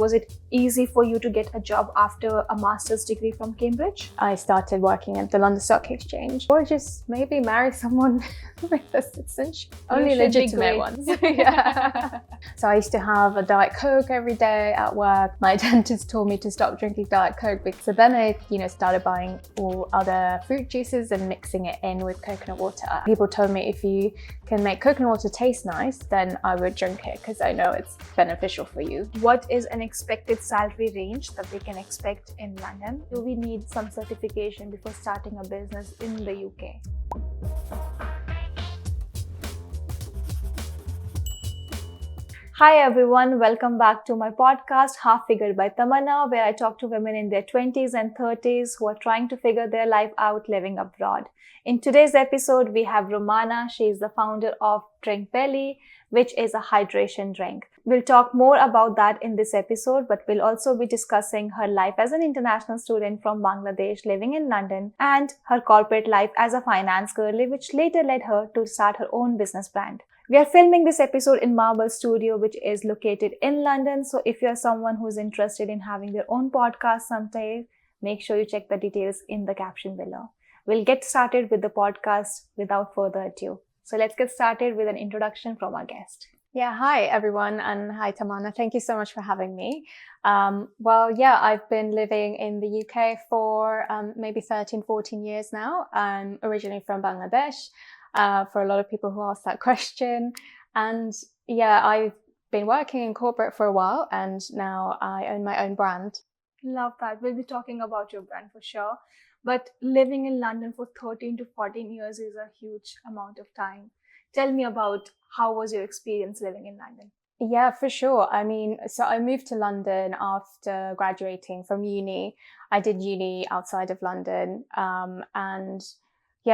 Was it easy for you to get a job after a master's degree from Cambridge? I started working at the London Stock Exchange, or just maybe marry someone with a citizenship. Only legitimate ones. Yeah. So I used to have a Diet Coke every day at work. My dentist told me to stop drinking Diet Coke, so then I, started buying all other fruit juices and mixing it in with coconut water. People told me if you can make coconut water taste nice, then I would drink it because I know it's beneficial for you. What is an expected salary range that we can expect in London? Do we need some certification before starting a business in the UK? Hi everyone, welcome back to my podcast Half Figured by Tamanna, where I talk to women in their 20s and 30s who are trying to figure their life out living abroad. In today's episode, we have Romana. She is the founder of Drink Belly, which is a hydration drink. We'll talk more about that in this episode, but we'll also be discussing her life as an international student from Bangladesh living in London and her corporate life as a finance girly, which later led her to start her own business brand. We are filming this episode in Marble Studio, which is located in London. So if you're someone who's interested in having their own podcast someday, make sure you check the details in the caption below. We'll get started with the podcast without further ado. So let's get started with an introduction from our guest. Yeah, hi everyone, and hi Tamanna. Thank you so much for having me. I've been living in the UK for maybe 13, 14 years now. I'm originally from Bangladesh. For a lot of people who ask that question. And yeah, I've been working in corporate for a while and now I own my own brand. Love that. We'll be talking about your brand for sure. But living in London for 13 to 14 years is a huge amount of time. Tell me about how was your experience living in London? Yeah, for sure. So I moved to London after graduating from uni. I did uni outside of London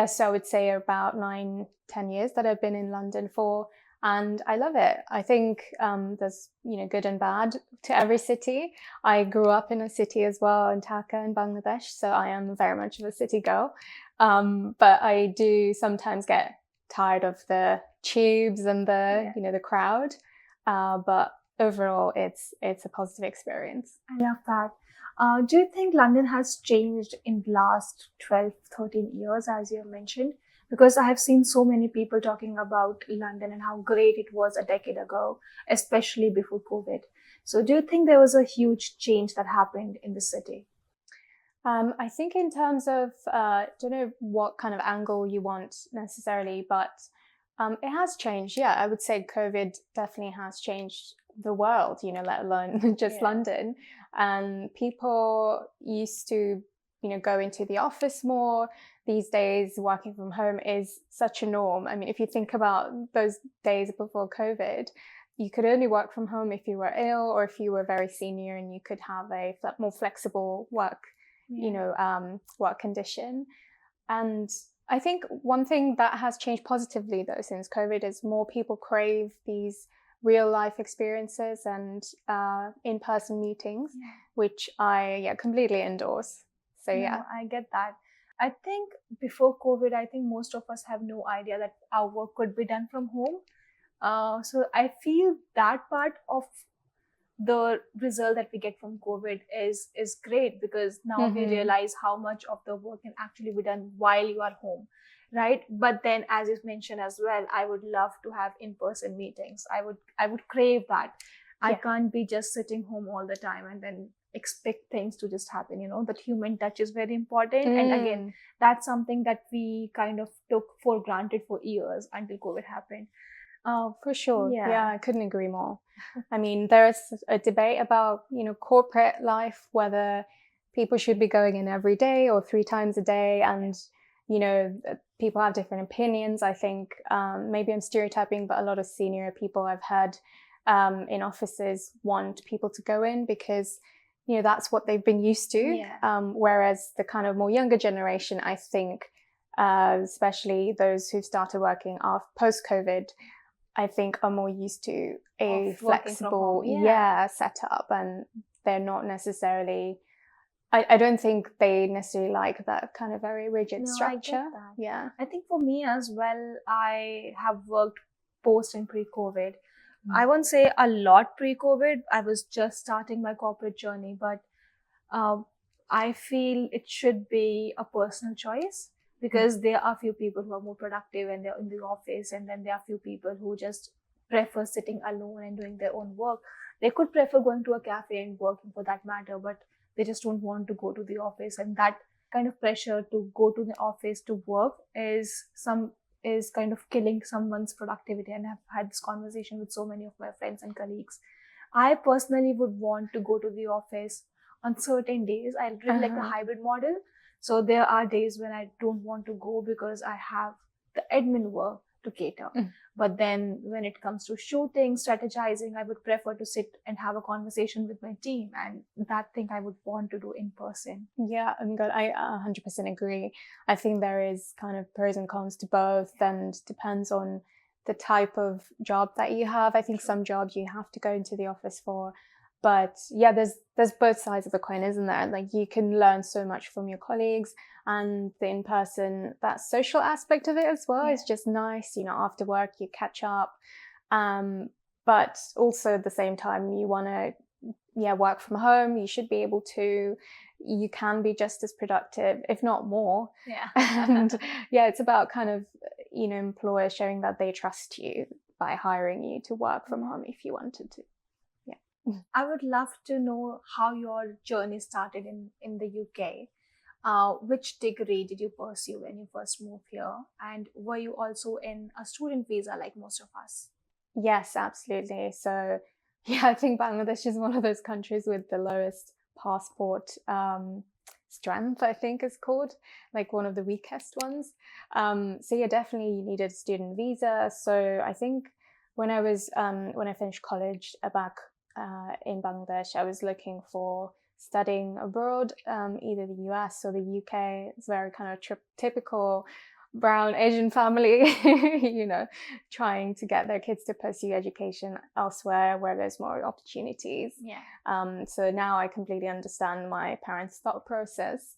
so I would say about 9-10 years that I've been in London for, and I love it. I think there's good and bad to every city. I grew up in a city as well, in Dhaka in Bangladesh, so I am very much of a city girl. But I do sometimes get tired of the tubes and the crowd. But overall, it's a positive experience. I love that. Do you think London has changed in the last 12, 13 years, as you have mentioned? Because I have seen so many people talking about London and how great it was a decade ago, especially before COVID. So do you think there was a huge change that happened in the city? I think in terms of, don't know what kind of angle you want necessarily, but it has changed. Yeah, I would say COVID definitely has changed the world, let alone just London. And people used to, go into the office more. These days, working from home is such a norm. I mean, if you think about those days before COVID, you could only work from home if you were ill or if you were very senior and you could have a more flexible work, work condition. And I think one thing that has changed positively though since COVID is more people crave these real life experiences and in-person meetings, which I completely endorse. So I get that. I think before COVID, I think most of us have no idea that our work could be done from home. So I feel that part of the result that we get from COVID is great, because now we realize how much of the work can actually be done while you are home, right? But then, as you mentioned as well, I would love to have in-person meetings. I would crave that. I can't be just sitting home all the time and then expect things to just happen. That human touch is very important. And again, that's something that we kind of took for granted for years until COVID happened. Oh, for sure. Yeah, I couldn't agree more. I mean, there is a debate about, corporate life, whether people should be going in every day or 3 times a day. And, people have different opinions. I think maybe I'm stereotyping, but a lot of senior people I've heard in offices want people to go in because, that's what they've been used to. Whereas the kind of more younger generation, I think, especially those who've started working after post-COVID, I think are more used to a flexible setup, and they're not necessarily, I don't think they necessarily like that kind of very rigid structure. I get that. I think for me as well, I have worked post and pre-COVID, I won't say a lot pre-COVID. I was just starting my corporate journey, but um, I feel it should be a personal choice, because there are few people who are more productive and they're in the office, and then there are few people who just prefer sitting alone and doing their own work. They could prefer going to a cafe and working for that matter, but they just don't want to go to the office, and that kind of pressure to go to the office to work is kind of killing someone's productivity. And I've had this conversation with so many of my friends and colleagues. I personally would want to go to the office on certain days. I really like the hybrid model. So there are days when I don't want to go because I have the admin work to cater. But then when it comes to shooting, strategizing, I would prefer to sit and have a conversation with my team. And that thing I would want to do in person. Yeah, I'm good. I 100% agree. I think there is kind of pros and cons to both, and depends on the type of job that you have. I think some jobs you have to go into the office for, but yeah, there's both sides of the coin, isn't there? Like, you can learn so much from your colleagues, and the in-person, that social aspect of it as well is just nice. After work you catch up, but also at the same time you want to work from home. You should be able to. You can be just as productive, if not more. And it's about kind of employers showing that they trust you by hiring you to work from home if you wanted to. I would love to know how your journey started in the UK. Which degree did you pursue when you first moved here? And were you also in a student visa like most of us? Yes, absolutely. So, I think Bangladesh is one of those countries with the lowest passport strength, I think is called, like one of the weakest ones. So definitely you needed a student visa. So I think when I finished college back in Bangladesh, I was looking for studying abroad, either the US or the UK. It's very kind of typical brown Asian family, trying to get their kids to pursue education elsewhere where there's more opportunities. So now I completely understand my parents' thought process.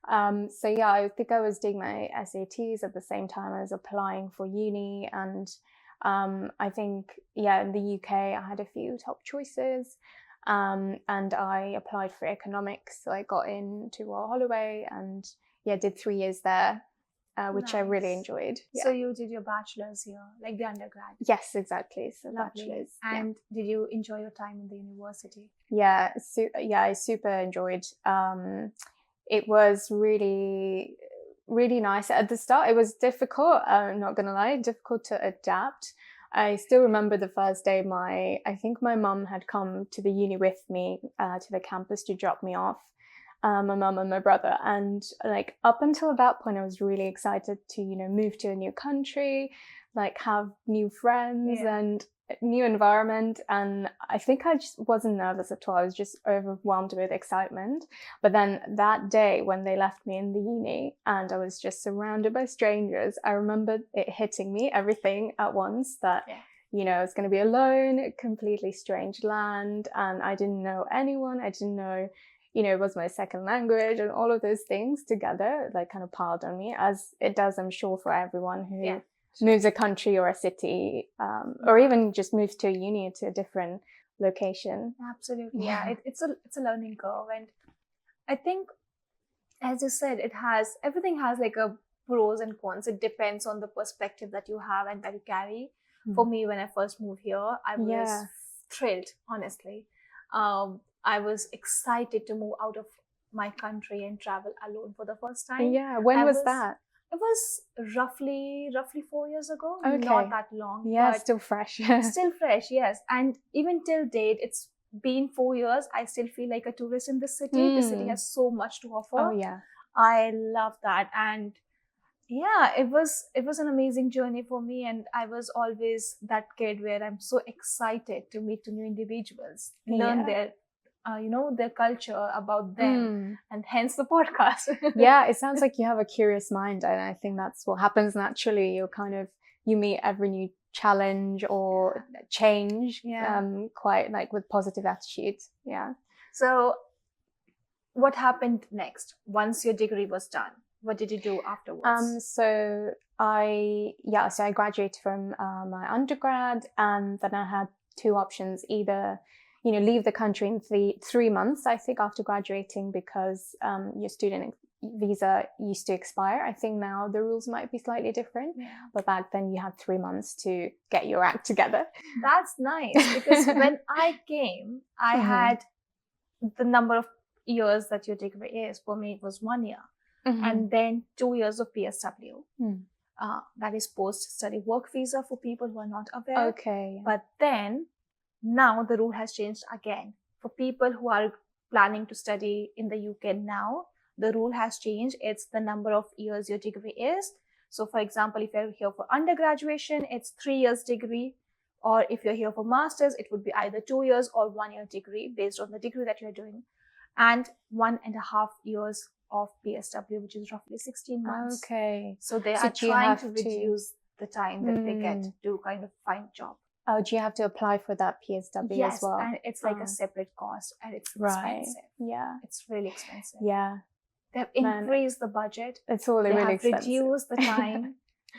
I think I was doing my SATs at the same time as applying for uni, and I think, in the UK, I had a few top choices, and I applied for economics. So I got into Royal Holloway and, did 3 years there, which I really enjoyed. So you did your bachelor's here, like the undergrad? Yes, exactly. So lovely. Bachelor's. And did you enjoy your time in the university? I super enjoyed. It was really, really nice. At the start, it was difficult, I'm not going to lie, difficult to adapt. I still remember the first day I think my mum had come to the uni with me to the campus to drop me off, my mum and my brother. And like up until that point, I was really excited to, move to a new country, like have new friends and new environment. And I think I just wasn't nervous at all. I was just overwhelmed with excitement. But then that day when they left me in the uni and I was just surrounded by strangers, I remember it hitting me, everything at once, that I was going to be alone, a completely strange land, and I didn't know anyone. I didn't know, it was my second language, and all of those things together like kind of piled on me, as it does, I'm sure, for everyone who moves a country or a city, or even just moves to a uni, to a different location. Absolutely. It's a learning curve. And I think, as you said, everything has like a pros and cons. It depends on the perspective that you have and that you carry. For me, when I first moved here, I was thrilled, honestly. I was excited to move out of my country and travel alone for the first time. When was that? It was roughly 4 years ago. Okay. Not that long. But still fresh. Still fresh, yes. And even till date, it's been 4 years. I still feel like a tourist in the city. The city has so much to offer. I love that. And it was an amazing journey for me. And I was always that kid where I'm so excited to meet new individuals, learn their their culture, about them, and hence the podcast. It sounds like you have a curious mind, and I think that's what happens naturally. You meet every new challenge or change quite like with positive attitudes. So what happened next once your degree was done? What did you do afterwards? So I graduated from my undergrad, and then I had two options: either leave the country in 3 months, I think, after graduating, because your student visa used to expire. I think now the rules might be slightly different, but back then you had 3 months to get your act together. That's nice, because when I came, I had the number of years that your degree is. For me, it was 1 year, and then 2 years of PSW. That is post-study work visa for people who are not aware. Okay. But then now the rule has changed again. For people who are planning to study in the UK now, the rule has changed. It's the number of years your degree is. So for example, if you're here for undergraduation, it's 3 years degree. Or if you're here for masters, it would be either 2 years or 1 year degree based on the degree that you're doing. And 1.5 years of PSW, which is roughly 16 months. Okay. So they are trying to reduce the time that they get to kind of find a job. Oh, do you have to apply for that PSW as well? Yes, and it's like a separate cost, and it's expensive. Yeah. It's really expensive. Yeah. They've increased the budget. It's all really expensive. They have reduced the time,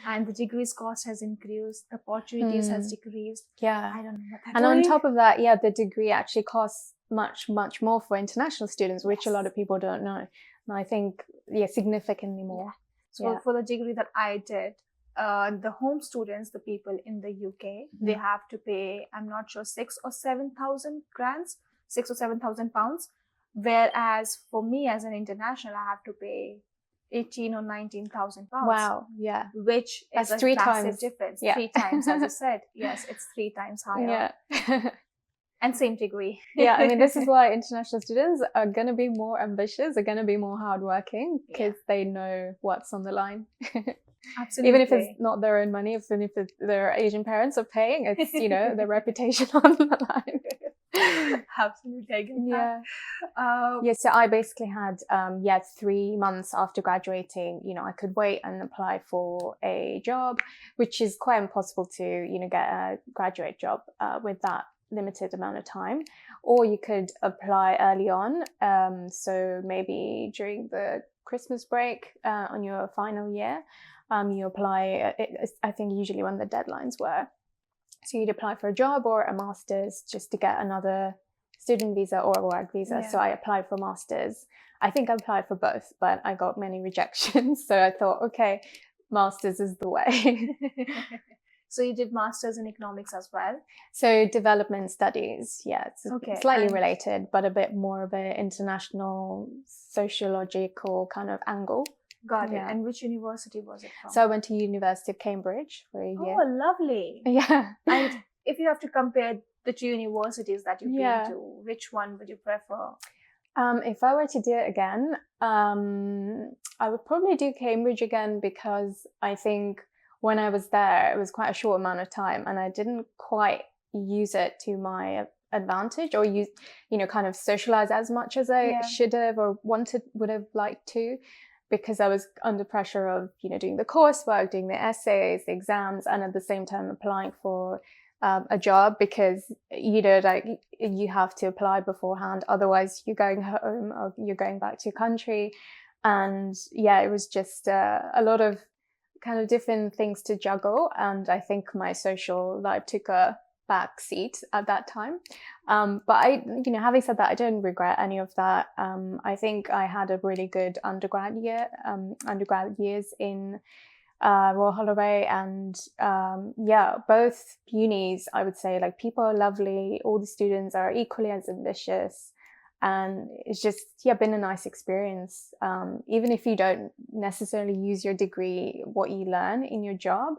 and the degree's cost has increased. The opportunities has decreased. Yeah. I don't know what and on top of that, the degree actually costs much, much more for international students, which a lot of people don't know. And I think, significantly more. So for the degree that I did, the home students, the people in the UK, they have to pay, I'm not sure, 6,000 or 7,000 grants, 6,000 or 7,000 pounds. Whereas for me as an international, I have to pay 18,000 or 19,000 pounds. Wow, yeah. Which is a massive difference. 3 times, as I said. Yes, it's 3 times higher. Yeah. And same degree. Yeah, I mean, this is why international students are going to be more ambitious, are going to be more hardworking, because they know what's on the line. Absolutely. Even if it's not their own money, even if their Asian parents are paying, it's, their reputation on the line. Absolutely, I get that. So I basically had 3 months after graduating, I could wait and apply for a job, which is quite impossible to get a graduate job with that limited amount of time. Or you could apply early on, so maybe during the Christmas break on your final year, you apply, I think usually when the deadlines were. So you'd apply for a job or a master's just to get another student visa or a work visa. So I applied for masters. I think I applied for both, but I got many rejections. So I thought, okay, masters is the way. So you did masters in economics as well? So development studies, it's slightly related, but a bit more of an international sociological kind of angle. Got it. And which university was it from? So I went to University of Cambridge for a year. Oh, lovely. Yeah. And if you have to compare the 2 universities that you've been to, which one would you prefer? If I were to do it again, I would probably do Cambridge again, because I think when I was there, it was quite a short amount of time and I didn't quite use it to my advantage, or use, kind of socialize as much as I should have or would have liked to, because I was under pressure of, doing the coursework, doing the essays, the exams, and at the same time applying for a job, because, you have to apply beforehand. Otherwise you're going home or you're going back to your country. And it was just a lot of kind of different things to juggle. And I think my social life took a back seat at that time. But I, having said that, I don't regret any of that. I think I had a really good undergrad years in Royal Holloway, and both unis, I would say, like, people are lovely. All the students are equally as ambitious. And it's just, been a nice experience. Even if you don't necessarily use your degree, what you learn in your job,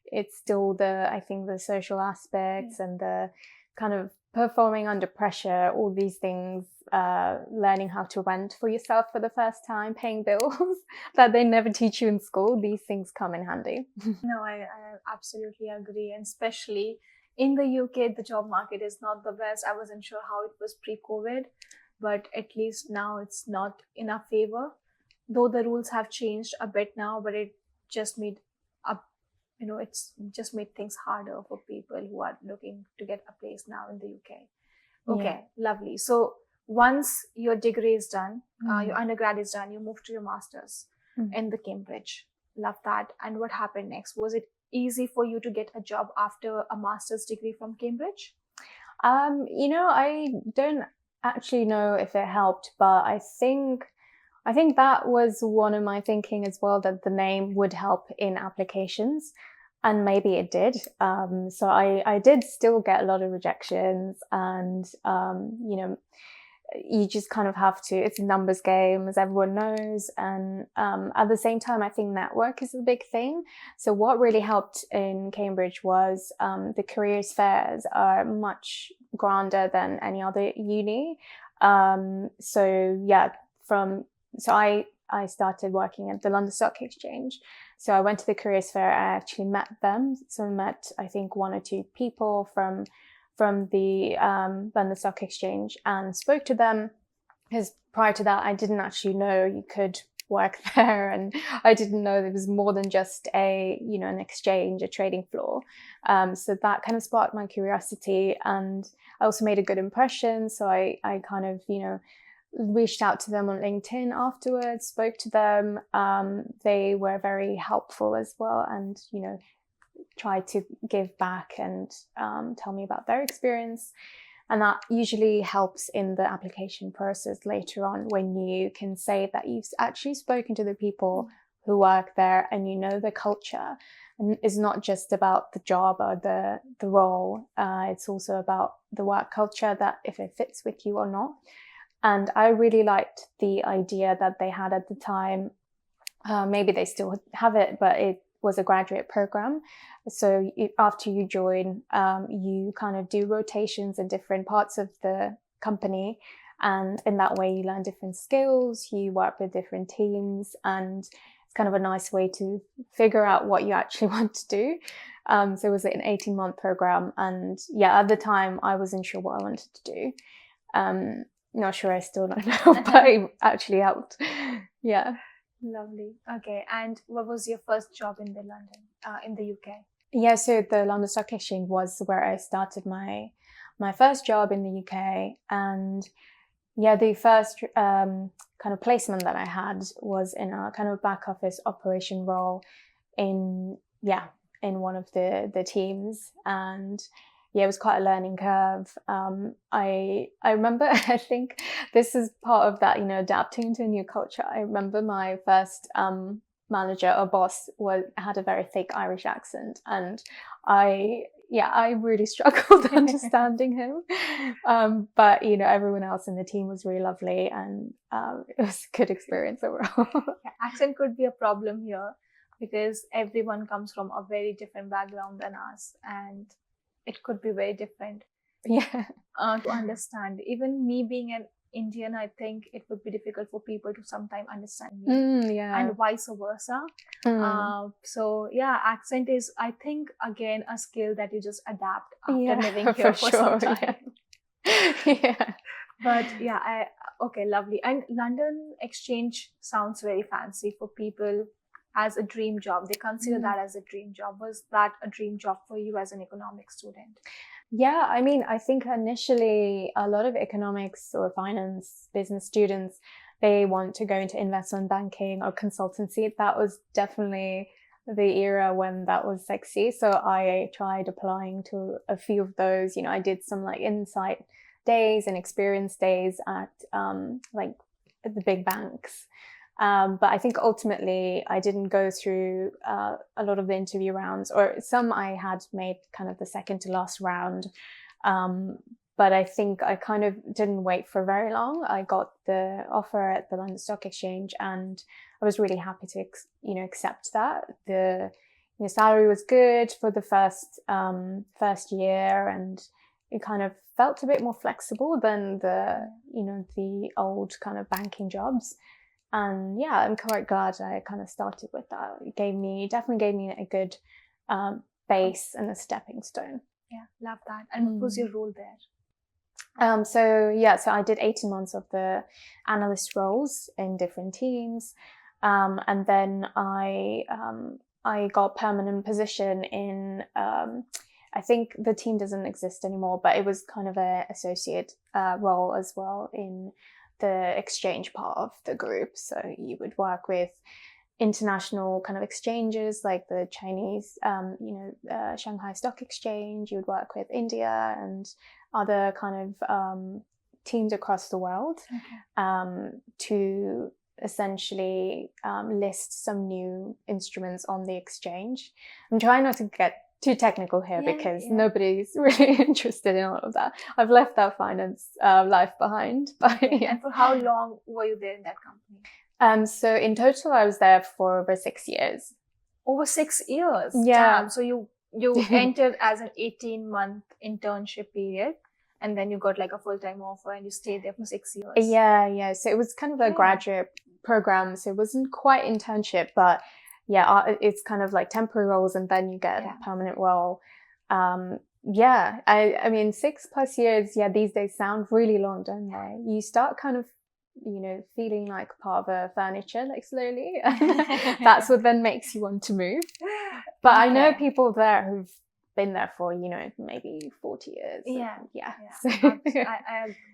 it's still I think the social aspects and the kind of performing under pressure, all these things, learning how to rent for yourself for the first time, paying bills that they never teach you in school. These things come in handy. No, I absolutely agree. And especially in the UK, the job market is not the best. I wasn't sure how it was pre-COVID, but at least now it's not in our favor. Though the rules have changed a bit now, but it just made it's just made things harder for people who are looking to get a place now in the UK. Okay, lovely. So once your degree is done, your undergrad is done, you move to your master's in the Cambridge. Love that. And what happened next? Was it easy for you to get a job after a master's degree from Cambridge? I don't actually know if it helped, but I think that was one of my thinking as well, that the name would help in applications, and maybe it did. So I did still get a lot of rejections, and you just kind of have to, it's a numbers game, as everyone knows. And at the same time, I think network is a big thing. So what really helped in Cambridge was the careers fairs are much grander than any other uni. So yeah, I started working at the London Stock Exchange. So I went to the careers fair. I actually met them. So I met, I think, one or two people from the London Stock Exchange and spoke to them, because prior to that I didn't actually know you could work there, and I didn't know there was more than just an exchange, a trading floor. So that kind of sparked my curiosity, and I also made a good impression. So I kind of reached out to them on LinkedIn afterwards, spoke to them. They were very helpful as well, and tried to give back and tell me about their experience. And that usually helps in the application process later on, when you can say that you've actually spoken to the people who work there and you know the culture. And it's not just about the job or the role. It's also about the work culture, that if it fits with you or not. And I really liked the idea that they had at the time. Maybe they still have it, but it was a graduate program. So after you join, you kind of do rotations in different parts of the company. And in that way, you learn different skills, you work with different teams, and it's kind of a nice way to figure out what you actually want to do. So it was an 18-month program. And yeah, at the time, I wasn't sure what I wanted to do. Not sure, I still don't know, but it actually helped. Yeah. Lovely. Okay. And what was your first job in in the UK? Yeah, so the London Stock Exchange was where I started my first job in the UK. And yeah, the first kind of placement that I had was in a kind of back office operation role in one of the teams. And yeah, it was quite a learning curve. I remember, I think this is part of that, adapting to a new culture. I remember my first manager or boss had a very thick Irish accent, and I really struggled understanding him. But everyone else in the team was really lovely, and it was a good experience overall. Accent could be a problem here, because everyone comes from a very different background than us, and it could be very different to understand. Even me being an Indian, I think it would be difficult for people to sometimes understand me, and vice versa. So yeah, accent is, I think, again, a skill that you just adapt after living here for some time. Yeah. But yeah, okay, lovely. And London Exchange sounds very fancy for people as a dream job. They consider that as a dream job. Was that a dream job for you as an economics student? Yeah, I mean, I think initially a lot of economics or finance business students, they want to go into investment banking or consultancy. That was definitely the era when that was sexy. So I tried applying to a few of those. I did some insight days and experience days at the big banks. But I think ultimately I didn't go through a lot of the interview rounds, or some I had made kind of the second to last round. But I think I kind of didn't wait for very long. I got the offer at the London Stock Exchange, and I was really happy to accept that. The salary was good for the first year, and it kind of felt a bit more flexible than the old kind of banking jobs. And yeah, I'm quite glad I kind of started with that. It definitely gave me a good base and a stepping stone. Yeah, love that. And what was your role there? So I did 18 months of the analyst roles in different teams. And then I got permanent position in, I think the team doesn't exist anymore, but it was kind of an associate role as well in the exchange part of the group. So you would work with international kind of exchanges like the Chinese, Shanghai Stock Exchange. You would work with India and other kind of teams across the world to essentially list some new instruments on the exchange. I'm trying not to get too technical here because nobody's really interested in all of that. I've left that finance life behind. But, And for how long were you there in that company? So in total, I was there for over 6 years. Over 6 years? Yeah. Damn. So you entered as an 18-month internship period, and then you got like a full-time offer and you stayed there for 6 years. Yeah. So it was kind of a graduate program. So it wasn't quite internship, but it's kind of like temporary roles and then you get a permanent role. I mean, 6+ years, these days sound really long, don't they? You start kind of, feeling like part of a furniture, like slowly. That's what then makes you want to move. But I know people there who've been there for, maybe 40 years. So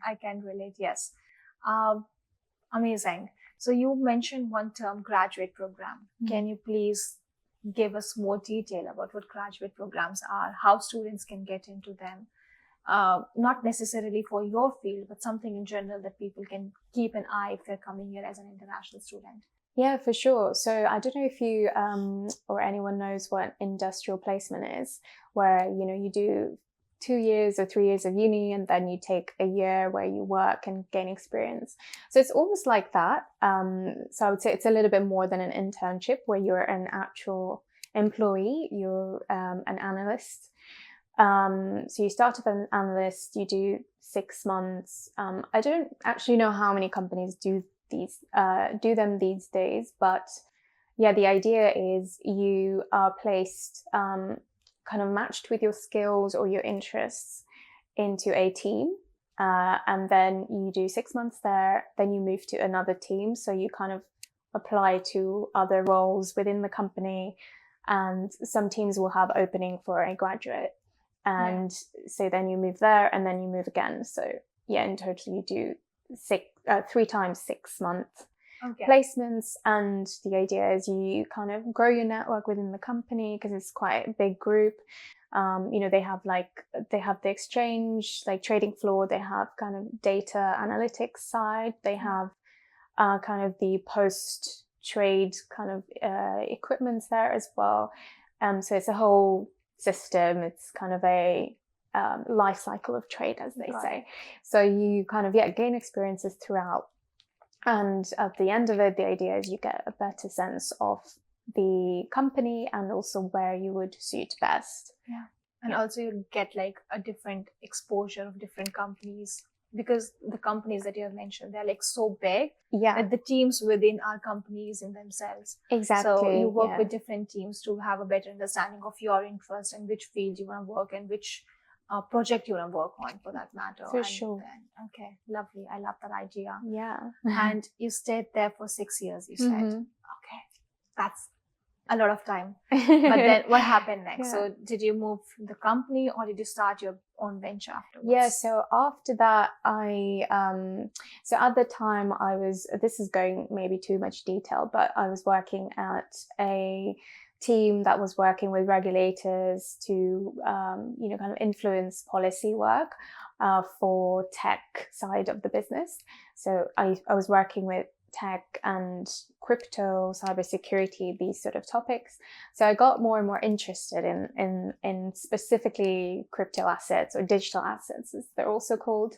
I can relate. Yes. Amazing. So you mentioned one term, graduate program. Can you please give us more detail about what graduate programs are, how students can get into them? Not necessarily for your field, but something in general that people can keep an eye if they're coming here as an international student. Yeah, for sure. So I don't know if you or anyone knows what industrial placement is, where, you do 2 years or 3 years of uni and then you take a year where you work and gain experience. So it's almost like that. So I would say it's a little bit more than an internship where you're an actual employee, you're an analyst. So you start as an analyst, you do 6 months. I don't actually know how many companies do them these days, but the idea is you are placed kind of matched with your skills or your interests into a team, and then you do 6 months there, then you move to another team, so you kind of apply to other roles within the company, and some teams will have opening for a graduate, and so then you move there and then you move again. So in total you do 3 times 6 month placements, and the idea is you kind of grow your network within the company because it's quite a big group. They have the exchange, like trading floor, they have kind of data analytics side, they have kind of the post trade kind of equipment there as well. So it's a whole system. It's kind of a life cycle of trade, as they say. So you kind of gain experiences throughout, and at the end of it, the idea is you get a better sense of the company and also where you would suit best. And also you get like a different exposure of different companies, because the companies that you have mentioned, they're like so big that the teams within our companies in themselves. Exactly. So you work with different teams to have a better understanding of your interest and which field you want to work in, which project you want to work on, for that matter. For sure. Okay, lovely. I love that idea. Yeah. And you stayed there for 6 years, you said. Okay, that's a lot of time. But then what happened next? So did you move the company or did you start your own venture afterwards? So after that, so at the time this is going maybe too much detail, but I was working at a team that was working with regulators to, kind of influence policy work for tech side of the business. So I was working with tech and crypto, cybersecurity, these sort of topics. So I got more and more interested in specifically crypto assets, or digital assets as they're also called.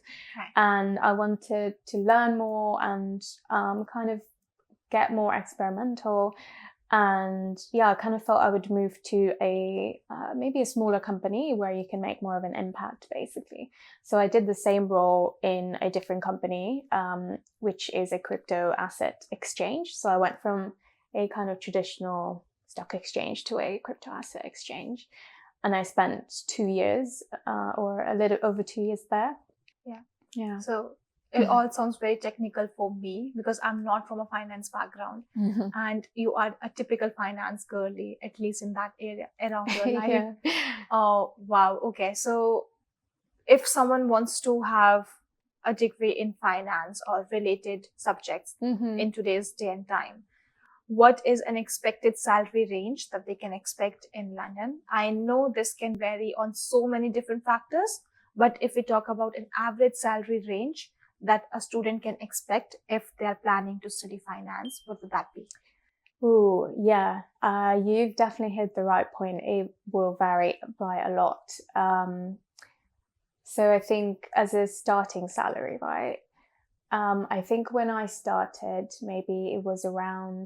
And I wanted to learn more and kind of get more experimental. And I kind of felt I would move to maybe a smaller company where you can make more of an impact, basically. So I did the same role in a different company, which is a crypto asset exchange. So I went from a kind of traditional stock exchange to a crypto asset exchange. And I spent 2 years or a little over 2 years there. Yeah. So it all sounds very technical for me because I'm not from a finance background, and you are a typical finance girly, at least in that area around your life. Oh, wow. Okay. So if someone wants to have a degree in finance or related subjects in today's day and time, what is an expected salary range that they can expect in London? I know this can vary on so many different factors, But if we talk about an average salary range that a student can expect if they are planning to study finance, what would that be? Oh, yeah. You've definitely hit the right point. It will vary by a lot. So I think as a starting salary, right? I think when I started, maybe it was around,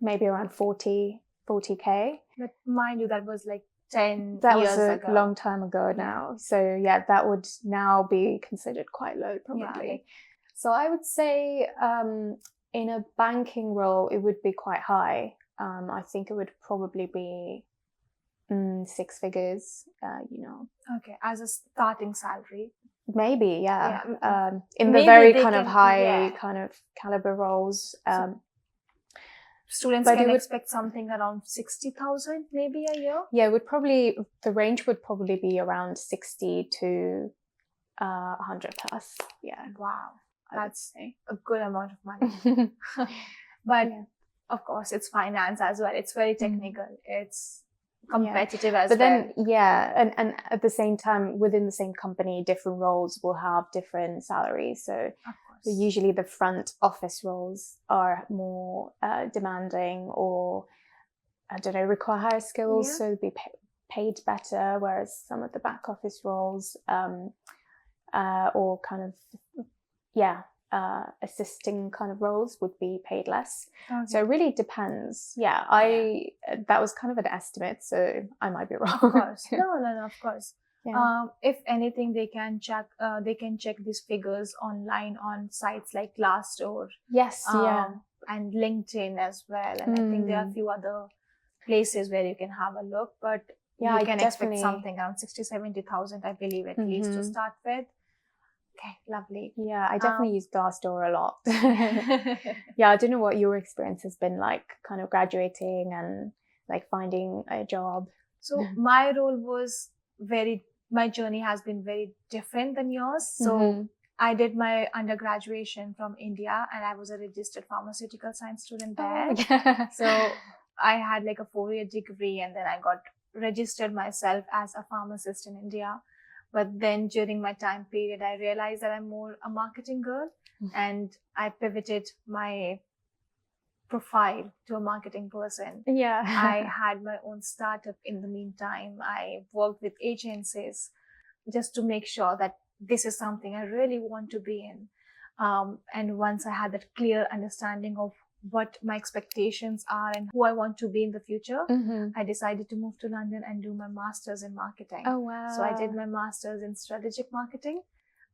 maybe around 40K. But mind you, that was like 10 That was years a ago. long time ago now. So yeah, that would now be considered quite low, probably. Yeah. So I would say in a banking role, it would be quite high. I think it would probably be 6 figures, Okay, as a starting salary. Maybe, yeah. Yeah. In the Maybe very they kind of can- high yeah. kind of caliber roles. Students But can it would- expect something around 60,000 maybe a year. Yeah, the range would probably be around 60 to 100 plus. Yeah, Wow, I would that's say. a good amount of money. But Yeah. of course, it's finance as well. It's very technical. It's competitive as But well. then, yeah, and at the same time, within the same company, different roles will have different salaries. So Of course. usually the front office roles are more demanding, or I don't know, require higher skills, Yeah. so be paid better. Whereas some of the back office roles, or kind of, assisting kind of roles would be paid less. Okay. So it really depends. Yeah, that was kind of an estimate, so I might be wrong. Of course. No, of course. Yeah. If anything, they can check these figures online on sites like Glassdoor. Yes, yeah. And LinkedIn as well. And I think there are a few other places where you can have a look, but Yeah, you can expect definitely. something around 60,000-70,000, I believe, at least to start with. Okay, lovely. Yeah, I definitely use Glassdoor a lot. Yeah, I don't know what your experience has been like, kind of graduating and like finding a job. So my journey has been very different than yours. So I did my undergraduation from India, and I was a registered pharmaceutical science student there. Oh. So I had like a 4-year degree, and then I got registered myself as a pharmacist in India. But then during my time period, I realized that I'm more a marketing girl, and I pivoted my profile to a marketing person. Yeah. I had my own startup in the meantime. I worked with agencies just to make sure that this is something I really want to be in. And once I had that clear understanding of what my expectations are and who I want to be in the future, I decided to move to London and do my master's in marketing. Oh, wow. So I did my master's in strategic marketing.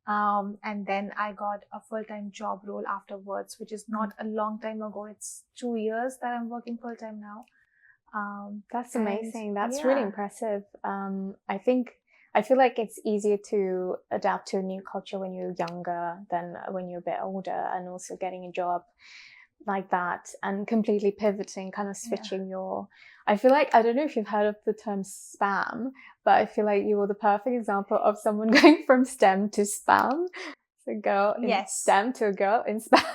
And then I got a full-time job role afterwards, which is not a long time ago. It's 2 years that I'm working full-time now. That's amazing. That's really impressive. I feel like it's easier to adapt to a new culture when you're younger than when you're a bit older, and also getting a job like that and completely pivoting, kind of switching I feel like, I don't know if you've heard of the term spam, but I feel like you were the perfect example of someone going from STEM to spam. So girl in STEM to a girl in spam.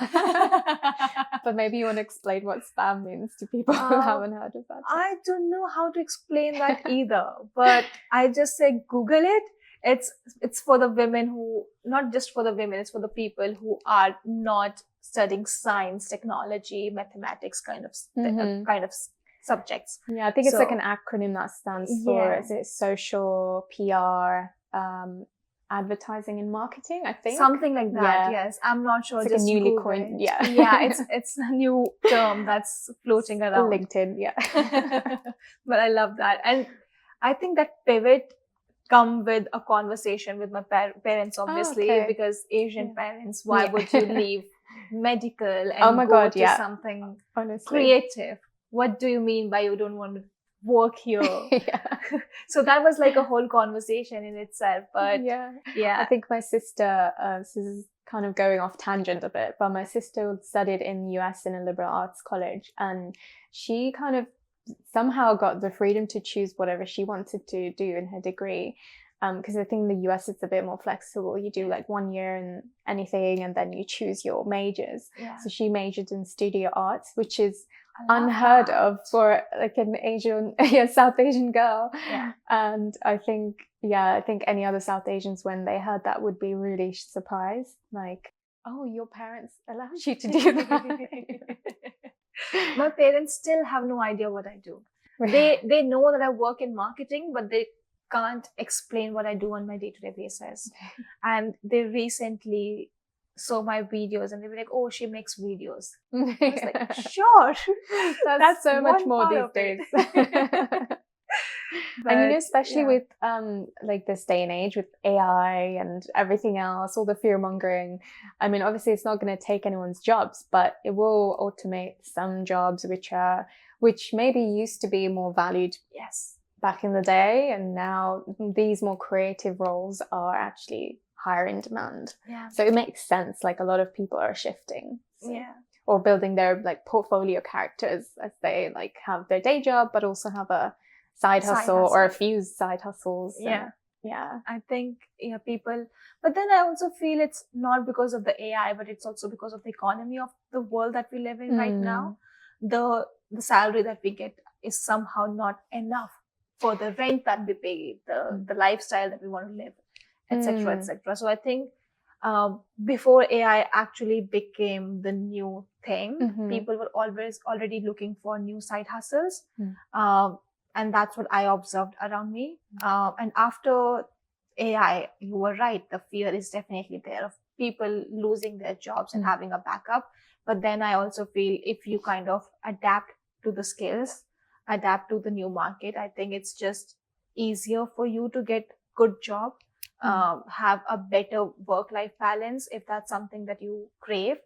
But maybe you want to explain what spam means to people who haven't heard of that. I don't know how to explain that either, but I just say Google it. It's for the women who, not just for the women, it's for the people who are not studying science, technology, mathematics kind of subjects. Yeah, I think it's like an acronym that stands for, is it social, PR, advertising and marketing, I think? Something like that, yes. I'm not sure. It's like a newly coined, it's a new term that's floating around. LinkedIn, yeah. But I love that. And I think that pivot come with a conversation with my parents, obviously, because Asian parents, why would you leave medical and go to something creative? What do you mean by you don't want to work here? So that was like a whole conversation in itself. But I think my sister, this is kind of going off tangent a bit, but my sister studied in the US in a liberal arts college, and she kind of somehow got the freedom to choose whatever she wanted to do in her degree, because I think in the US it's a bit more flexible. You do like 1 year in anything and then you choose your majors. So she majored in studio arts, which is, unheard of for like an Asian, South Asian girl. Yeah. And I think any other South Asians, when they heard that, would be really surprised. Like, oh, your parents allowed you to do that. My parents still have no idea what I do. They know that I work in marketing, but they can't explain what I do on my day-to-day basis. And they recently saw my videos and they were like, oh, she makes videos. I was like, sure. That's so much more these days. And especially with like this day and age with AI and everything else, all the fear mongering. I mean, obviously it's not going to take anyone's jobs, but it will automate some jobs which maybe used to be more valued back in the day, and now these more creative roles are actually higher in demand. So it makes sense, like a lot of people are shifting or building their like portfolio characters as they like have their day job but also have a side hustle or a few side hustles. I think people, but then I also feel it's not because of the AI, but it's also because of the economy of the world that we live in right now. The salary that we get is somehow not enough for the rent that we pay, the lifestyle that we want to live, etc., etc. So I think before AI actually became the new thing, people were already looking for new side hustles. And that's what I observed around me. And after AI, you were right, the fear is definitely there of people losing their jobs and having a backup. But then I also feel if you kind of adapt to the skills, adapt to the new market, I think it's just easier for you to get good job, have a better work-life balance if that's something that you crave.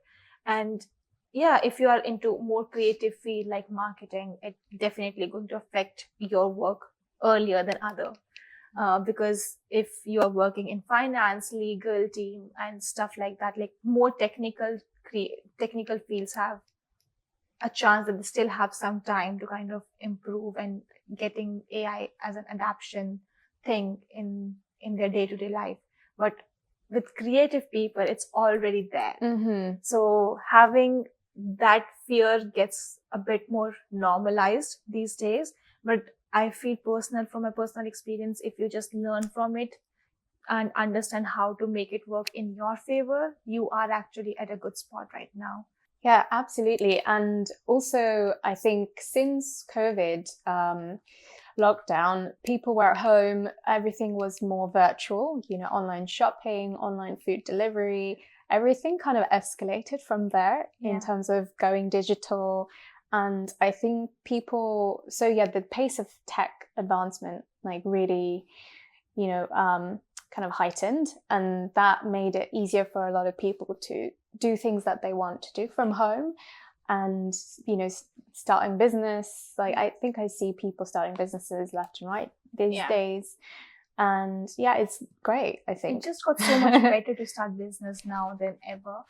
And if you are into more creative field like marketing, it's definitely going to affect your work earlier than other. Because if you are working in finance, legal team and stuff like that, like more technical fields have a chance that they still have some time to kind of improve and getting AI as an adaptation thing in their day-to-day life. But with creative people, it's already there. So having that fear gets a bit more normalized these days. But I feel from my personal experience, if you just learn from it and understand how to make it work in your favor, you are actually at a good spot right now. Yeah, absolutely. And also, I think since COVID lockdown, people were at home, everything was more virtual, online shopping, online food delivery, everything kind of escalated from there in terms of going digital. And I think the pace of tech advancement, like really, kind of heightened, and that made it easier for a lot of people to do things that they want to do from home. And, starting business, like I think I see people starting businesses left and right these days. And it's great, I think. It just got so much better to start business now than ever.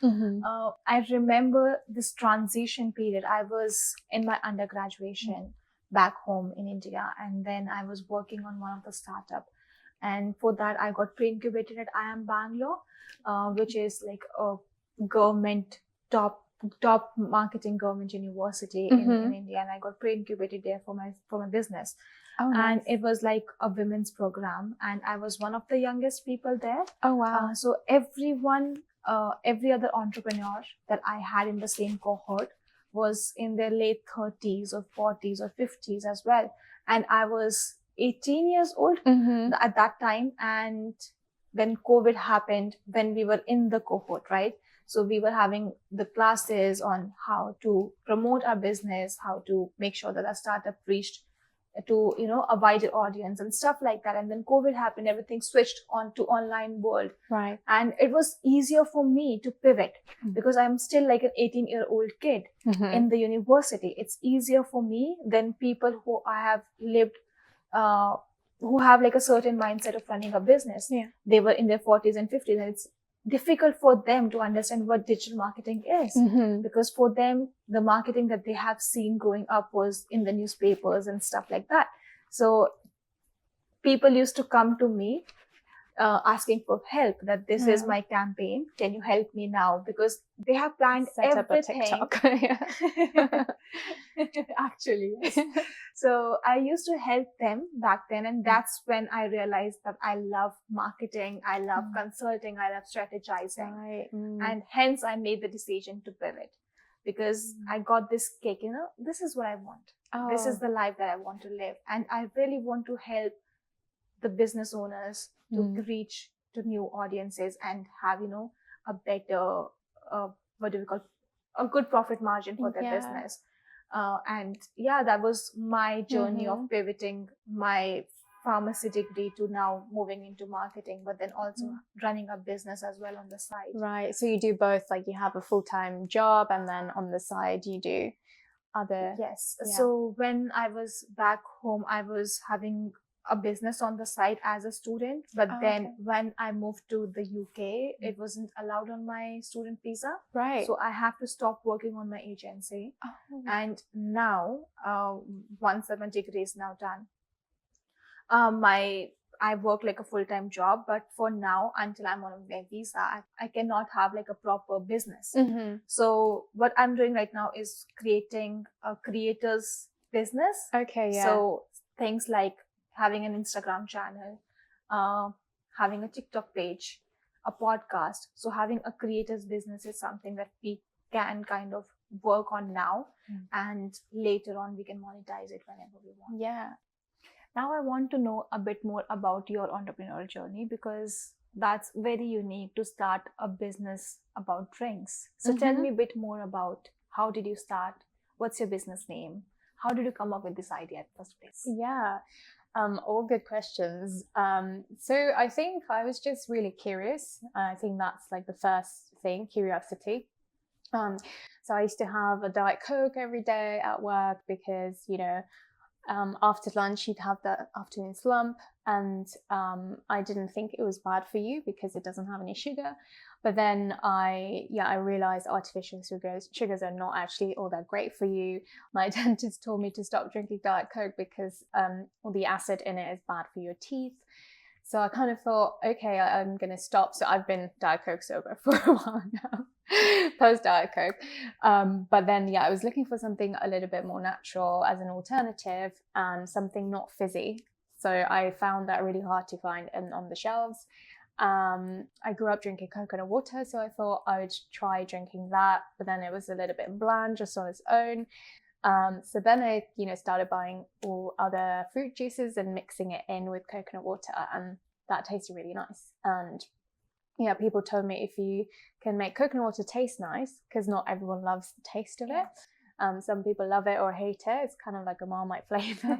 I remember this transition period. I was in my undergraduation back home in India, and then I was working on one of the startup. And for that, I got pre-incubated at IIM Bangalore, which is like a government top marketing government university in India, and I got pre-incubated there for my business. And it was like a women's program, and I was one of the youngest people there. Oh wow. So every other entrepreneur that I had in the same cohort was in their late 30s or 40s or 50s as well, and I was 18 years old at that time. And then COVID happened when we were in the cohort, right? So we were having the classes on how to promote our business, how to make sure that our startup reached to, a wider audience and stuff like that. And then COVID happened, everything switched on to online world. Right. And it was easier for me to pivot because I'm still like an 18-year-old kid in the university. It's easier for me than people who I have lived, who have like a certain mindset of running a business. They were in their 40s and 50s, and it's difficult for them to understand what digital marketing is, because for them, the marketing that they have seen growing up was in the newspapers and stuff like that. So people used to come to me asking for help, that this is my campaign, can you help me now, because they have planned Set up a everything. TikTok. Actually, yes. So I used to help them back then, and that's when I realized that I love marketing, I love consulting, I love strategizing. Right. And hence I made the decision to pivot, because I got this kick, this is what I want. This is the life that I want to live, and I really want to help the business owners to reach to new audiences and have a better what do we call, a good profit margin for their business. And that was my journey of pivoting my pharmacy degree to now moving into marketing, but then also running a business as well on the side. Right. So you do both, like you have a full-time job and then on the side you do other. Yes. So when I was back home, I was having a business on the side as a student, but then when I moved to the UK, it wasn't allowed on my student visa. Right. So I have to stop working on my agency. And now, once my degree is now done, I work like a full-time job, but for now, until I'm on my visa, I cannot have like a proper business. So what I'm doing right now is creating a creator's business. So things like having an Instagram channel, having a TikTok page, a podcast. So having a creator's business is something that we can kind of work on now, and later on we can monetize it whenever we want. Yeah. Now I want to know a bit more about your entrepreneurial journey, because that's very unique to start a business about drinks. So tell me a bit more about, how did you start? What's your business name? How did you come up with this idea at first place? Yeah. All good questions. So I think I was just really curious. I think that's like the first thing, curiosity. So I used to have a Diet Coke every day at work because, after lunch you'd have the afternoon slump, and I didn't think it was bad for you because it doesn't have any sugar. But then I realized artificial sugars are not actually all that great for you. My dentist told me to stop drinking Diet Coke because all the acid in it is bad for your teeth. So I kind of thought, okay, I'm going to stop. So I've been Diet Coke sober for a while now, post Diet Coke. But then, I was looking for something a little bit more natural as an alternative, and something not fizzy. So I found that really hard to find on the shelves. I grew up drinking coconut water, so I thought I would try drinking that, but then it was a little bit bland just on its own. So then I, started buying all other fruit juices and mixing it in with coconut water, and that tasted really nice. And people told me if you can make coconut water taste nice, because not everyone loves the taste of it. Some people love it or hate it. It's kind of like a Marmite flavor.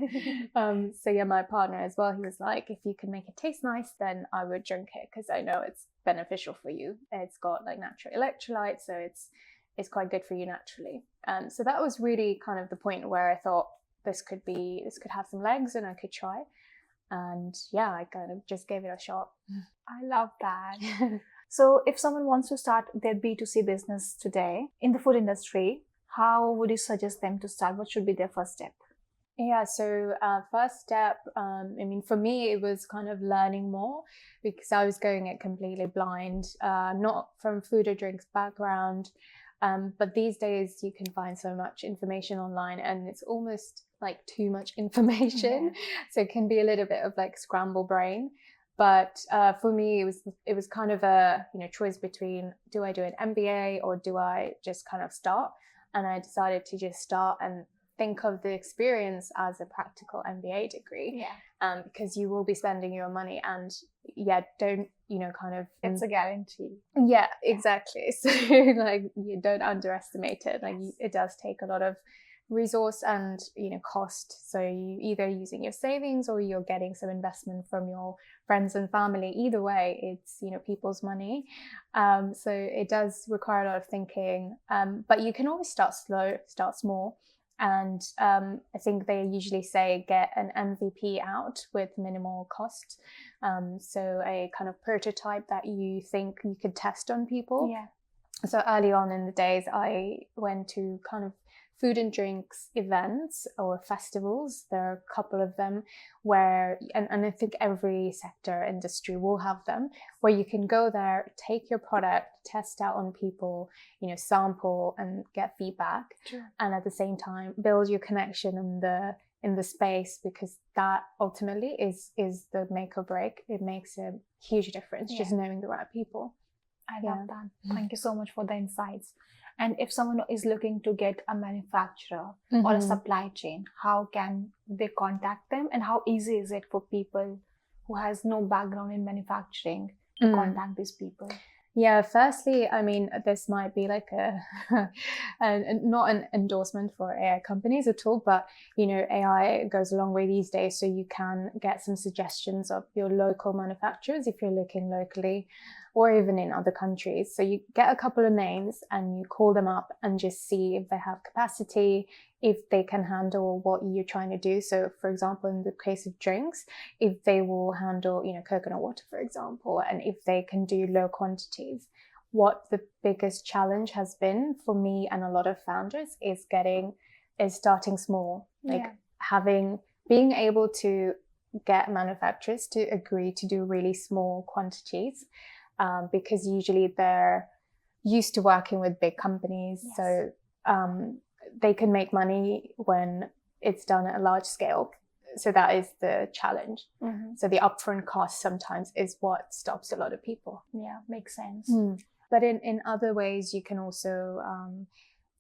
So my partner as well, he was like, if you can make it taste nice, then I would drink it because I know it's beneficial for you. It's got like natural electrolytes, so it's quite good for you naturally. So that was really kind of the point where I thought this could have some legs and I could try. And I kind of just gave it a shot. I love that. So if someone wants to start their B2C business today in the food industry, how would you suggest them to start? What should be their first step? So first step, for me, it was kind of learning more, because I was going it completely blind, not from food or drinks background. But these days you can find so much information online, and it's almost like too much information. So it can be a little bit of like scramble brain. But for me, it was kind of a choice between, do I do an MBA or do I just kind of start? And I decided to just start and think of the experience as a practical MBA degree, because you will be spending your money, and don't kind of, it's a guarantee. Exactly. So like, you don't underestimate it. Like it does take a lot of resource and cost. So you either using your savings or you're getting some investment from your friends and family. Either way, it's people's money. So it does require a lot of thinking, but you can always start slow, start small. And I think they usually say get an MVP out with minimal cost. So a kind of prototype that you think you could test on people. So early on in the days, I went to kind of food and drinks events or festivals. There are a couple of them where, and I think every sector industry will have them, where you can go there, take your product, test out on people, sample and get feedback. True. And at the same time, build your connection in the space, because that ultimately is the make or break. It makes a huge difference, just knowing the right people. I love that. Thank you so much for the insights. And if someone is looking to get a manufacturer or a supply chain, how can they contact them, and how easy is it for people who has no background in manufacturing to contact these people? Yeah, firstly, I mean, this might be like not an endorsement for AI companies at all, but AI goes a long way these days, so you can get some suggestions of your local manufacturers if you're looking locally, or even in other countries. So you get a couple of names and you call them up and just see if they have capacity, if they can handle what you're trying to do. So for example, in the case of drinks, if they will handle, coconut water, for example, and if they can do low quantities. What the biggest challenge has been for me and a lot of founders is starting small, being able to get manufacturers to agree to do really small quantities. Because usually they're used to working with big companies. Yes. So they can make money when it's done at a large scale. So that is the challenge. So the upfront cost sometimes is what stops a lot of people. Yeah, makes sense. But in other ways, you can also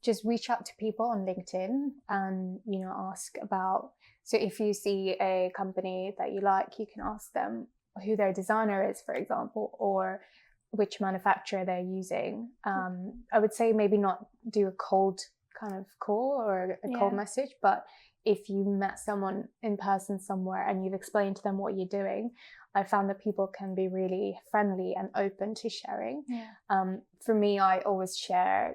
just reach out to people on LinkedIn and, ask about. So if you see a company that you like, you can ask them who their designer is, for example, or which manufacturer they're using. I would say maybe not do a cold kind of call or a cold message, but if you met someone in person somewhere and you've explained to them what you're doing, I found that people can be really friendly and open to sharing. For me, I always share,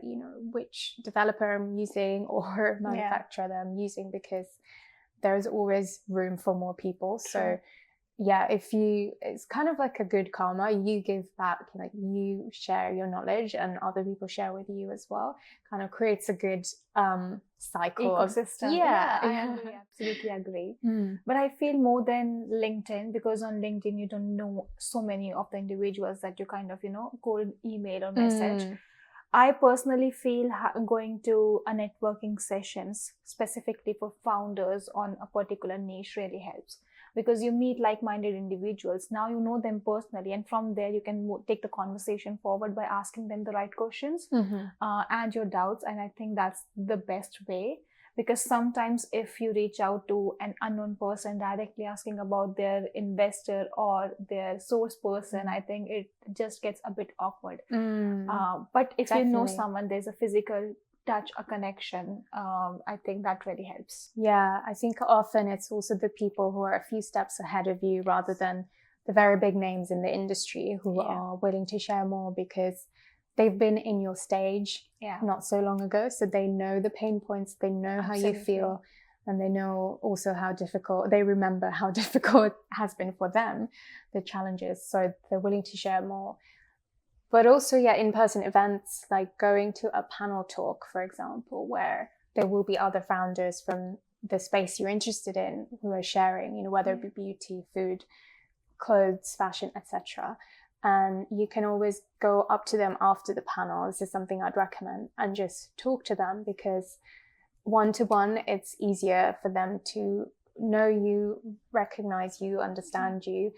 which developer I'm using or manufacturer that I'm using, because there's always room for more people. So it's kind of like a good karma. You give back, like you share your knowledge and other people share with you as well. Kind of creates a good cycle ecosystem. I absolutely agree. But I feel more than LinkedIn, because on LinkedIn you don't know so many of the individuals that you kind of cold email or message. I personally feel going to a networking sessions specifically for founders on a particular niche really helps, because you meet like-minded individuals. Now you know them personally, and from there you can take the conversation forward by asking them the right questions and your doubts. And I think that's the best way, because sometimes if you reach out to an unknown person directly asking about their investor or their source person, I think it just gets a bit awkward. But if you know someone, there's a physical touch, a connection, I think that really helps. Yeah, I think often it's also the people who are a few steps ahead of you rather than the very big names in the industry who are willing to share more, because they've been in your stage not so long ago. So they know the pain points, they know how you feel, and they know also they remember how difficult it has been for them, the challenges. So they're willing to share more. But also, in-person events, like going to a panel talk, for example, where there will be other founders from the space you're interested in who are sharing, whether it be beauty, food, clothes, fashion, etc. And you can always go up to them after the panel. This is something I'd recommend, and just talk to them, because one-to-one, it's easier for them to know you, recognize you, understand you,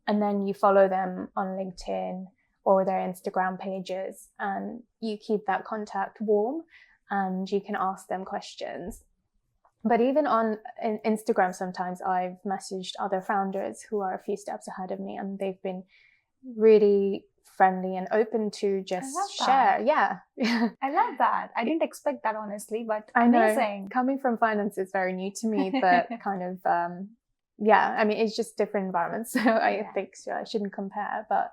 and then you follow them on LinkedIn or their Instagram pages, and you keep that contact warm and you can ask them questions. But even on Instagram, sometimes I've messaged other founders who are a few steps ahead of me, and they've been really friendly and open to just share. I love that. I didn't expect that, honestly, but I amazing. Know, coming from finance is very new to me, but kind of, I mean, it's just different environments. So I think I shouldn't compare, but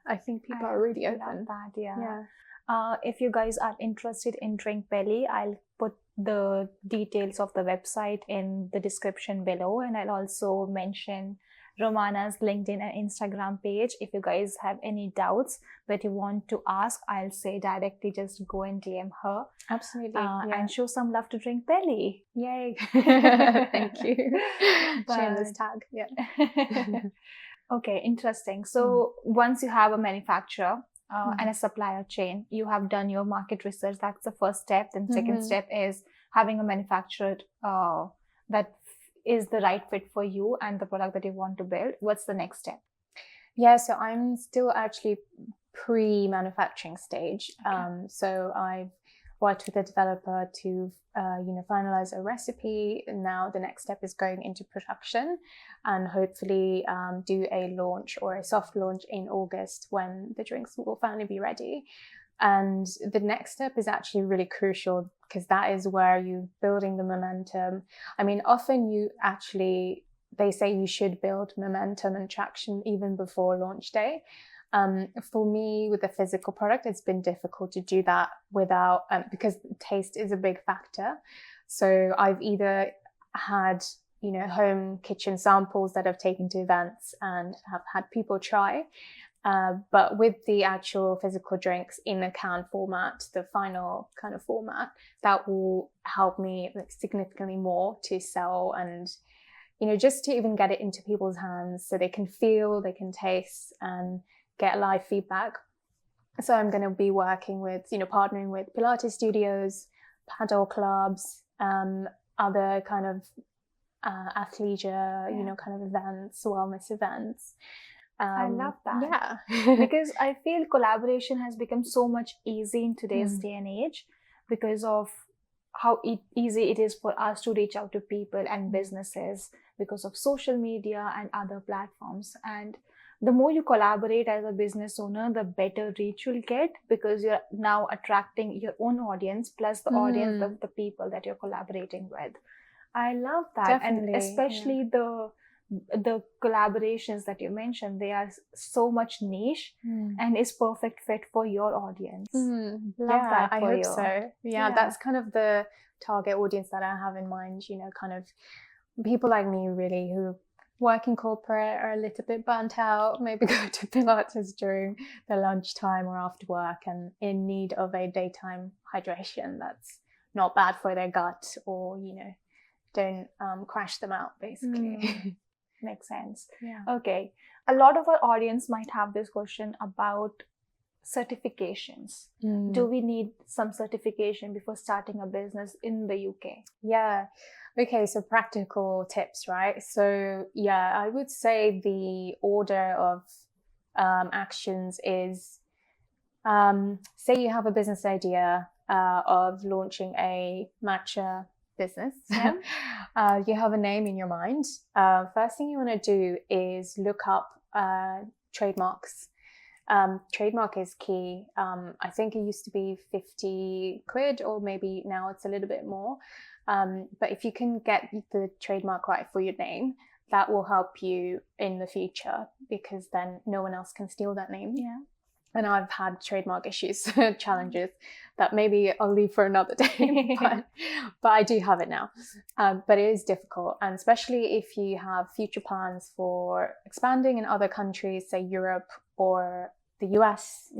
I think people are really open. That, if you guys are interested in Drink Belly, I'll put the details of the website in the description below, and I'll also mention Romana's LinkedIn and Instagram page. If you guys have any doubts that you want to ask, I'll say directly just go and DM her. Absolutely. And show some love to Drink Belly. Yay. Thank you. Shameless tag. Yeah. Okay, interesting. So once you have a manufacturer and a supplier chain, you have done your market research. That's the first step. Then second step is having a manufacturer that is the right fit for you and the product that you want to build. What's the next step? Yeah, so I'm still actually pre-manufacturing stage. Okay. So I've worked with a developer to finalize a recipe. And now the next step is going into production and hopefully do a launch or a soft launch in August when the drinks will finally be ready. And the next step is actually really crucial because that is where you're building the momentum. I mean, often they say you should build momentum and traction even before launch day. For me, with a physical product, it's been difficult to do that without, because taste is a big factor. So I've either had, home kitchen samples that I've taken to events and have had people try. But with the actual physical drinks in a can format, the final kind of format, that will help me significantly more to sell and, just to even get it into people's hands so they can feel, they can taste and get live feedback. So I'm going to be working with, partnering with Pilates studios, paddle clubs, other kind of athleisure, kind of events, wellness events. I love that. Yeah. Because I feel collaboration has become so much easy in today's day and age because of how easy it is for us to reach out to people and businesses because of social media and other platforms. And the more you collaborate as a business owner, the better reach you'll get because you're now attracting your own audience plus the audience of the people that you're collaborating with. I love that. Definitely, and especially the collaborations that you mentioned, they are so much niche and is perfect fit for your audience. Love that for I you. hope so. Yeah, that's kind of the target audience that I have in mind, kind of people like me really who work in corporate are a little bit burnt out, maybe go to Pilates during their lunchtime or after work and in need of a daytime hydration that's not bad for their gut or, don't crash them out basically. Makes sense. Yeah. Okay. A lot of our audience might have this question about certifications. Do we need some certification before starting a business in the UK? Yeah. Okay, so practical tips, right? So yeah, I would say the order of actions is, say you have a business idea of launching a matcha business. Yeah. You have a name in your mind. First thing you want to do is look up trademarks. Trademark is key. I think it used to be 50 quid or maybe now it's a little bit more. But if you can get the trademark right for your name, that will help you in the future because then no one else can steal that name. Yeah. And I've had trademark issues, challenges that maybe I'll leave for another day, but I do have it now. But it is difficult. And especially if you have future plans for expanding in other countries, say Europe or the US,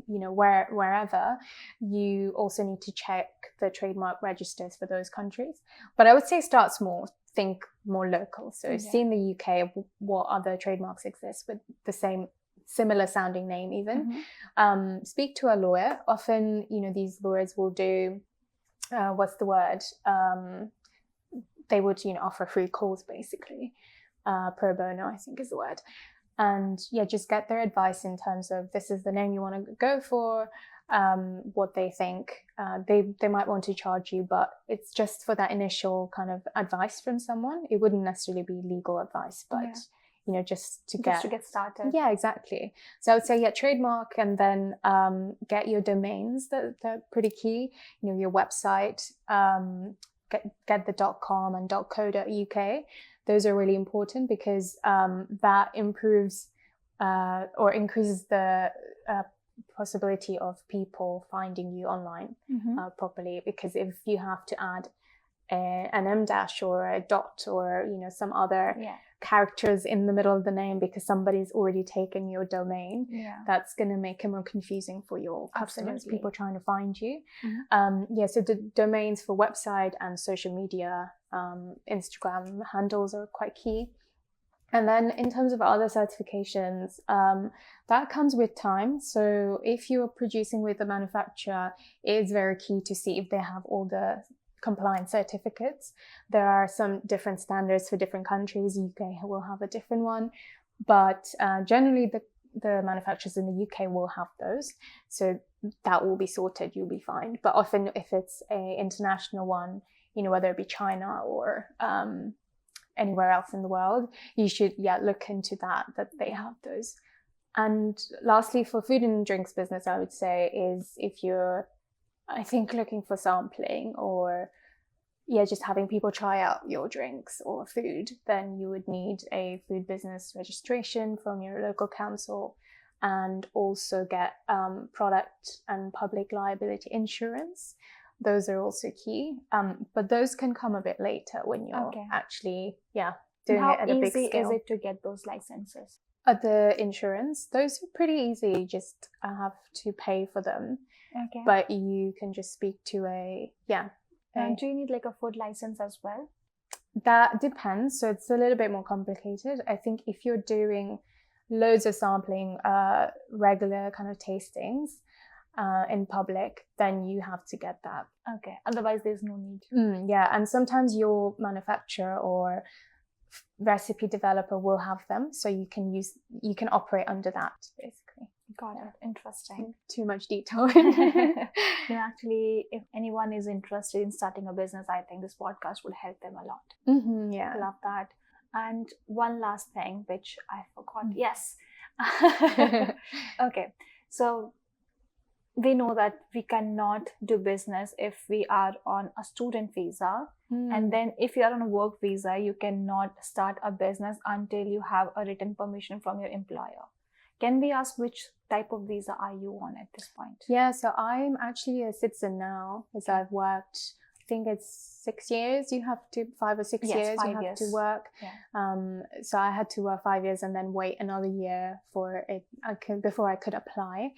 wherever, you also need to check the trademark registers for those countries. But I would say start small, think more local. So see in the UK what other trademarks exist with the similar sounding name even. Speak to a lawyer. Often, these lawyers will do, they would, offer free calls basically. Pro bono, I think is the word. And just get their advice in terms of this is the name you want to go for, what they think. They might want to charge you, but it's just for that initial kind of advice from someone. It wouldn't necessarily be legal advice, but just to get started. Yeah, exactly. So I would say, trademark and then get your domains. They're pretty key. Your website, get the .com and .co.uk. Those are really important because that improves or increases the possibility of people finding you online properly. Because if you have to add an M dash or a dot or some other characters in the middle of the name because somebody's already taken your domain. That's going to make it more confusing for your customers, people trying to find you. So the domains for website and social media, Instagram handles are quite key. And then in terms of other certifications, that comes with time. So if you're producing with a manufacturer, it is very key to see if they have all the compliance certificates. There are some different standards for different countries. UK will have a different one, but generally the manufacturers in the UK will have those. So that will be sorted, you'll be fine. But often if it's a international one, whether it be China or anywhere else in the world, you should look into that they have those. And lastly, for food and drinks business, I would say is if you're looking for sampling or just having people try out your drinks or food, then you would need a food business registration from your local council and also get product and public liability insurance. Those are also key, but those can come a bit later when you're actually doing it at a big scale. How easy is it to get those licenses? The insurance, those are pretty easy. You just have to pay for them. Okay. But you can just speak to do you need like a food license as well? That depends. So it's a little bit more complicated. I think if you're doing loads of sampling, regular kind of tastings in public, then you have to get that. Okay. Otherwise, there's no need. And sometimes your manufacturer or recipe developer will have them, so you can operate under that, basically. Got it. Interesting. Too much detail. Actually, if anyone is interested in starting a business, I think this podcast will help them a lot. I love that. And one last thing, which I forgot. Yes. Okay. So we know that we cannot do business if we are on a student visa. And then if you are on a work visa, you cannot start a business until you have a written permission from your employer. Can we ask which type of visa are you on at this point? Yeah, so I'm actually a citizen now because I've worked, I think it's 6 years. You have to, 5 or 6 years you have to work. So I had to work 5 years and then wait another year for it before I could apply.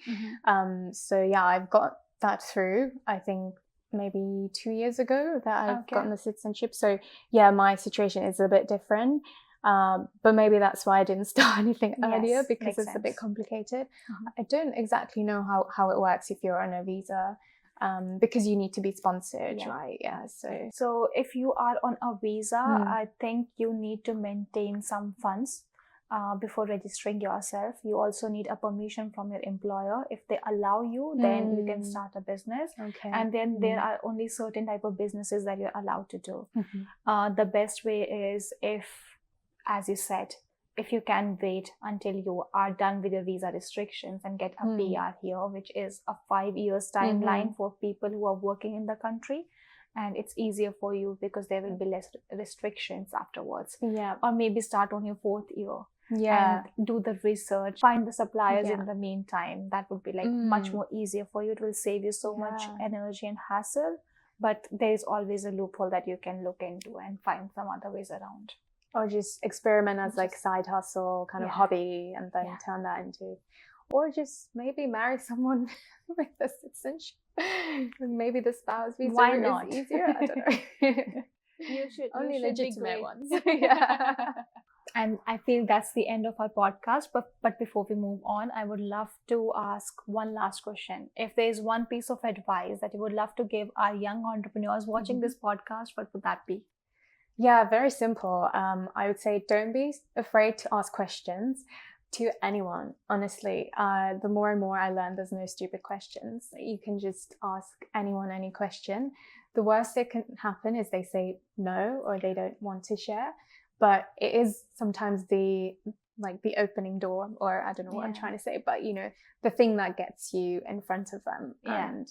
So I've got that through, I think maybe 2 years ago that I've gotten the citizenship. So my situation is a bit different. But maybe that's why I didn't start anything earlier, because it's a bit complicated. I don't exactly know how it works if you're on a visa, because you need to be sponsored, right? So if you are on a visa, I think you need to maintain some funds before registering yourself. You also need a permission from your employer. If they allow you, then you can start a business. And then there are only certain type of businesses that you're allowed to do. The best way is as you said, if you can wait until you are done with your visa restrictions and get a PR here, which is a 5 years timeline for people who are working in the country. And it's easier for you because there will be less restrictions afterwards. Or maybe start on your 4th year. And do the research, find the suppliers in the meantime. That would be like much more easier for you. It will save you so much energy and hassle. But there is always a loophole that you can look into and find some other ways around. Or just experiment as like side hustle, kind of hobby, and then turn that into, or just maybe marry someone with a citizenship. Maybe the spouse visa Why not? is easier. I don't know. You should only you should legitimate ones. And I feel that's the end of our podcast. But before we move on, I would love to ask one last question. If there is one piece of advice that you would love to give our young entrepreneurs watching this podcast, what would that be? Yeah, very simple. I would say don't be afraid to ask questions to anyone. Honestly, the more and more I learn, there's no stupid questions. You can just ask anyone any question. The worst that can happen is they say no or they don't want to share. But it is sometimes the opening door, or I don't know what I'm trying to say, but the thing that gets you in front of them, and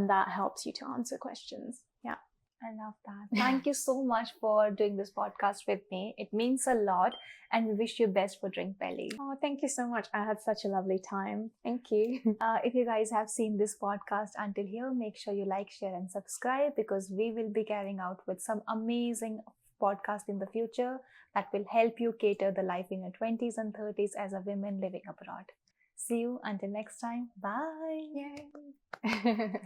that helps you to answer questions. I love that. Thank you so much for doing this podcast with me. It means a lot, and we wish you best for Drink Belly. Oh, thank you so much. I had such a lovely time. Thank you. If you guys have seen this podcast until here, make sure you like, share, and subscribe, because we will be carrying out with some amazing podcast in the future that will help you cater the life in your 20s and 30s as a woman living abroad. See you until next time. Bye. Yay.